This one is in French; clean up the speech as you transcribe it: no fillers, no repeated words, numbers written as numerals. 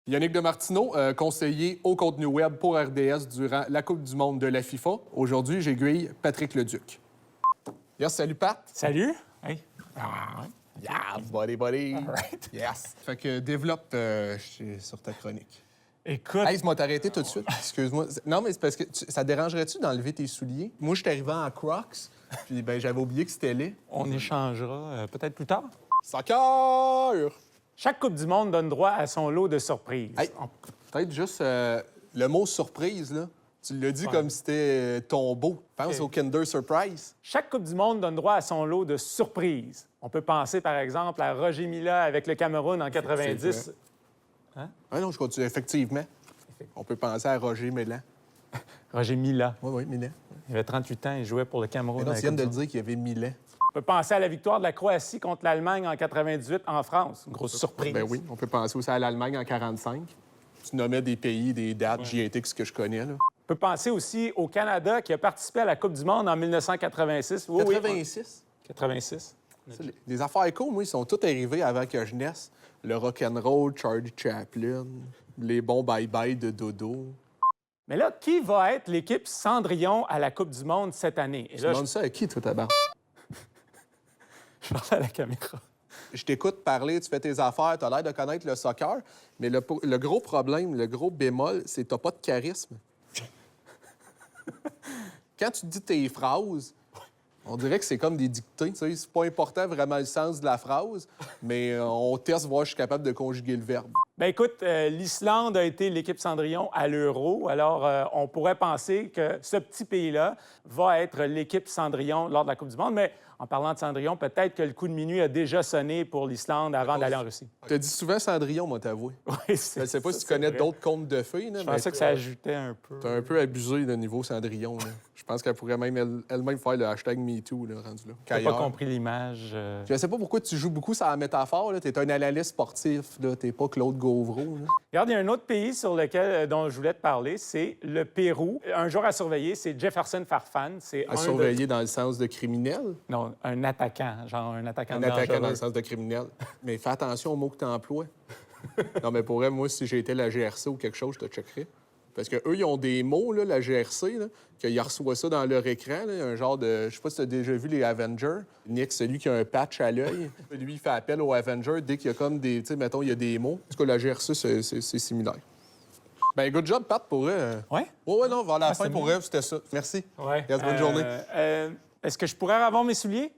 Yannick Demartino, conseiller au contenu web pour RDS durant la Coupe du monde de la FIFA. Aujourd'hui, j'aiguille Patrick Leduc. Yes, salut Pat. Salut. Hey. Yeah, buddy. All right. Yes. Fait que développe sur ta chronique. Écoute, Hey, je m'ai arrêté tout de suite. Excuse-moi. Non, mais c'est parce que ça dérangerait-tu d'enlever tes souliers? Moi, je suis arrivé en Crocs, puis ben, j'avais oublié que c'était laid. on échangera peut-être plus tard. Soccer! Chaque Coupe du monde donne droit à son lot de surprises. Hey, peut-être juste le mot surprise, là. Tu l'as dit comme si c'était tombeau. Pense au Kinder Surprise. Chaque Coupe du monde donne droit à son lot de surprises. On peut penser, par exemple, à Roger Mila avec le Cameroun en 90. Ah non, je continue. Effectivement. On peut penser à Roger Mélan. Roger Mila. Oui, Mélan. Il avait 38 ans, il jouait pour le Cameroun. Mais non, à tu la viens de Coupe le dire qu'il y avait Milan. On peut penser à la victoire de la Croatie contre l'Allemagne en 98 en France. Une grosse surprise. Ben oui, on peut penser aussi à l'Allemagne en 45. Tu nommais des pays, des dates géométriques que je connais, là. On peut penser aussi au Canada qui a participé à la Coupe du monde en 1986. Oui, 86? 86. Les affaires cool, moi, ils sont tous arrivés avant que je naisse. Le rock'n'roll, Charlie Chaplin, les bons bye-bye de Dodo. Mais là, qui va être l'équipe Cendrillon à la Coupe du monde cette année? Et Tu là, demandes ça à qui, toi, tabarnak? je parle à la caméra. Je t'écoute parler, tu fais tes affaires, tu as l'air de connaître le soccer, mais le gros problème, le gros bémol, c'est que tu n'as pas de charisme. Quand tu dis tes phrases, on dirait que c'est comme des dictées. Tu sais, c'est pas important vraiment le sens de la phrase, mais on teste voir si je suis capable de conjuguer le verbe. Bien, écoute, l'Islande a été l'équipe Cendrillon à l'Euro. Alors, on pourrait penser que ce petit pays-là va être l'équipe Cendrillon lors de la Coupe du monde. Mais en parlant de Cendrillon, peut-être que le coup de minuit a déjà sonné pour l'Islande avant d'aller en Russie. Tu as dit souvent Cendrillon, moi, t'avouer. Oui, Je sais pas si tu connais d'autres contes de fées. Je pensais que ça ajoutait un peu. T'as un peu abusé de niveau Cendrillon. Là. Je pense qu'elle pourrait même elle-même faire le hashtag MeToo, là, rendu là. J'ai pas compris l'image. Je sais pas pourquoi tu joues beaucoup sur la métaphore. Tu es un analyste sportif. T'es pas Claude Gauvreau. Là. Regarde, il y a un autre pays sur lequel dont je voulais te parler, c'est le Pérou. Un joueur à surveiller, c'est Jefferson Farfan. C'est À surveiller dans le sens de criminel. Non, un attaquant, genre un attaquant Un attaquant dangereux. dans le sens de criminel. Mais fais attention aux mots que tu emploies. Non, mais pour vrai, moi, si j'étais la GRC ou quelque chose, je te checkerais. Parce qu'eux, ils ont des mots, là, la GRC, là, qu'ils reçoivent ça dans leur écran, là, un genre de... Je sais pas si tu as déjà vu les Avengers. Nick, celui qui a un patch à l'œil, lui, il fait appel aux Avengers dès qu'il y a comme des... Tu sais, mettons, il y a des mots. En tout cas, la GRC, c'est similaire. Ben, good job, Pat, pour vrai. Ouais? Ouais, non, vers la fin, c'est pour bien. vrai, c'était ça. Merci. Ouais. Bonne journée. Est-ce que je pourrais avoir mes souliers?